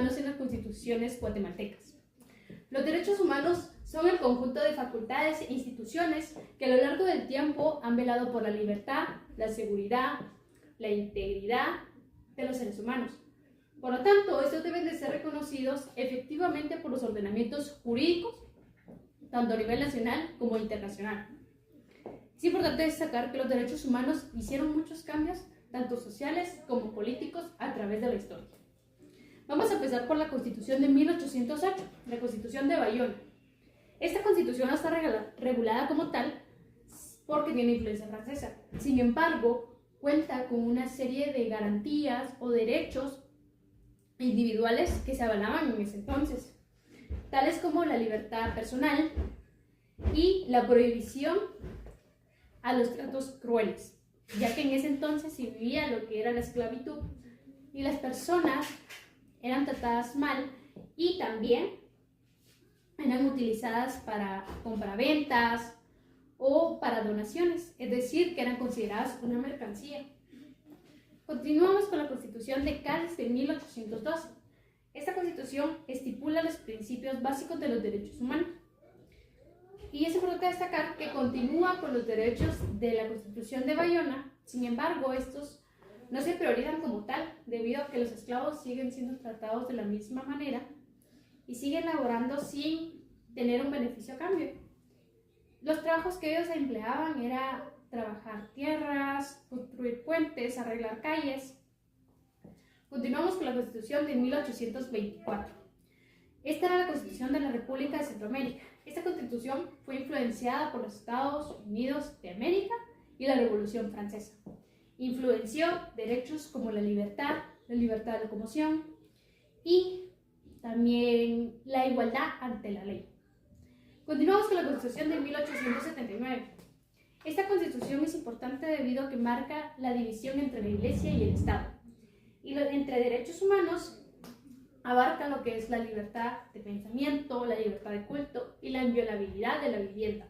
humanos en las constituciones guatemaltecas. Los derechos humanos son el conjunto de facultades e instituciones que a lo largo del tiempo han velado por la libertad, la seguridad, la integridad de los seres humanos. Por lo tanto, estos deben de ser reconocidos efectivamente por los ordenamientos jurídicos, tanto a nivel nacional como internacional. Es importante destacar que los derechos humanos hicieron muchos cambios, tanto sociales como políticos, a través de la historia. Vamos a empezar por la Constitución de 1808, la Constitución de Bayona. Esta Constitución no está regulada como tal porque tiene influencia francesa. Sin embargo, cuenta con una serie de garantías o derechos individuales que se avalaban en ese entonces, tales como la libertad personal y la prohibición a los tratos crueles, ya que en ese entonces se vivía lo que era la esclavitud y las personas eran tratadas mal y también eran utilizadas para compraventas o para donaciones, es decir, que eran consideradas una mercancía. Continuamos con la Constitución de Cádiz de 1812. Esta Constitución estipula los principios básicos de los derechos humanos. Y es importante destacar que continúa con los derechos de la Constitución de Bayona. Sin embargo, estos no se priorizan como tal, debido a que los esclavos siguen siendo tratados de la misma manera y siguen laborando sin tener un beneficio a cambio. Los trabajos que ellos empleaban era trabajar tierras, construir puentes, arreglar calles. Continuamos con la Constitución de 1824. Esta era la Constitución de la República de Centroamérica. Esta Constitución fue influenciada por los Estados Unidos de América y la Revolución Francesa. Influenció derechos como la libertad de locomoción y también la igualdad ante la ley. Continuamos con la Constitución de 1879. Esta Constitución es importante debido a que marca la división entre la Iglesia y el Estado. Y entre derechos humanos abarca lo que es la libertad de pensamiento, la libertad de culto y la inviolabilidad de la vivienda.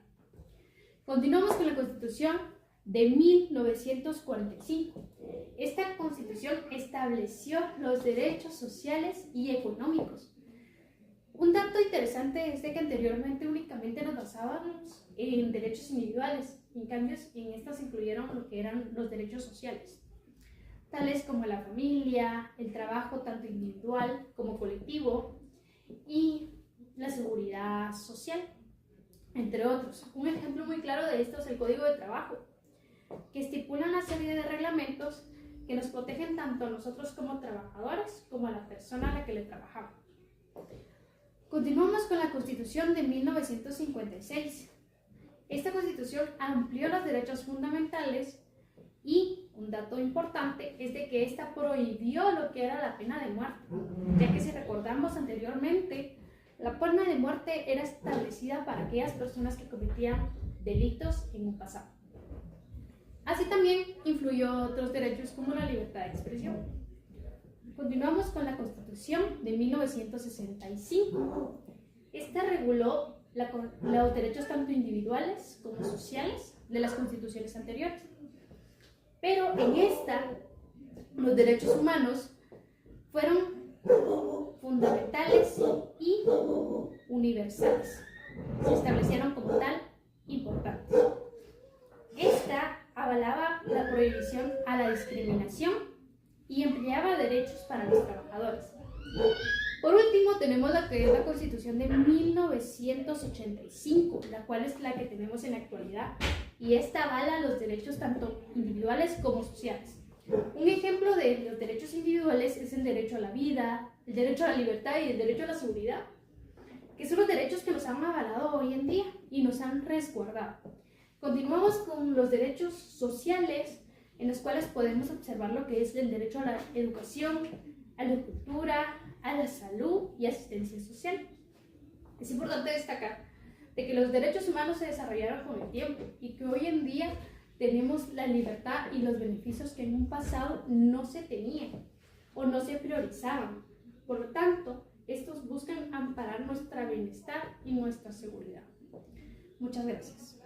Continuamos con la Constitución de 1945. Esta Constitución estableció los derechos sociales y económicos. Un dato interesante es de que anteriormente únicamente nos basábamos en derechos individuales, en cambio en estas incluyeron lo que eran los derechos sociales, tales como la familia, el trabajo tanto individual como colectivo y la seguridad social, entre otros. Un ejemplo muy claro de esto es el Código de Trabajo, que estipula una serie de reglamentos que nos protegen tanto a nosotros como trabajadores como a la persona a la que le trabajamos. Continuamos con la Constitución de 1956. Esta Constitución amplió los derechos fundamentales y un dato importante es de que esta prohibió lo que era la pena de muerte, ya que si recordamos anteriormente, la pena de muerte era establecida para aquellas personas que cometían delitos en un pasado. Así también influyó otros derechos como la libertad de expresión. Continuamos con la Constitución de 1965. Esta reguló los derechos tanto individuales como sociales de las constituciones anteriores. Pero en esta, los derechos humanos fueron fundamentales y universales. Se establecieron como tal importantes. Esta avalaba la prohibición a la discriminación y empleaba derechos para los trabajadores. Por último, tenemos la que es la Constitución de 1985, la cual es la que tenemos en la actualidad, y esta avala los derechos tanto individuales como sociales. Un ejemplo de los derechos individuales es el derecho a la vida, el derecho a la libertad y el derecho a la seguridad, que son los derechos que nos han avalado hoy en día y nos han resguardado. Continuamos con los derechos sociales, en los cuales podemos observar lo que es el derecho a la educación, a la cultura, a la salud y asistencia social. Es importante destacar de que los derechos humanos se desarrollaron con el tiempo y que hoy en día tenemos la libertad y los beneficios que en un pasado no se tenían o no se priorizaban. Por lo tanto, estos buscan amparar nuestro bienestar y nuestra seguridad. Muchas gracias.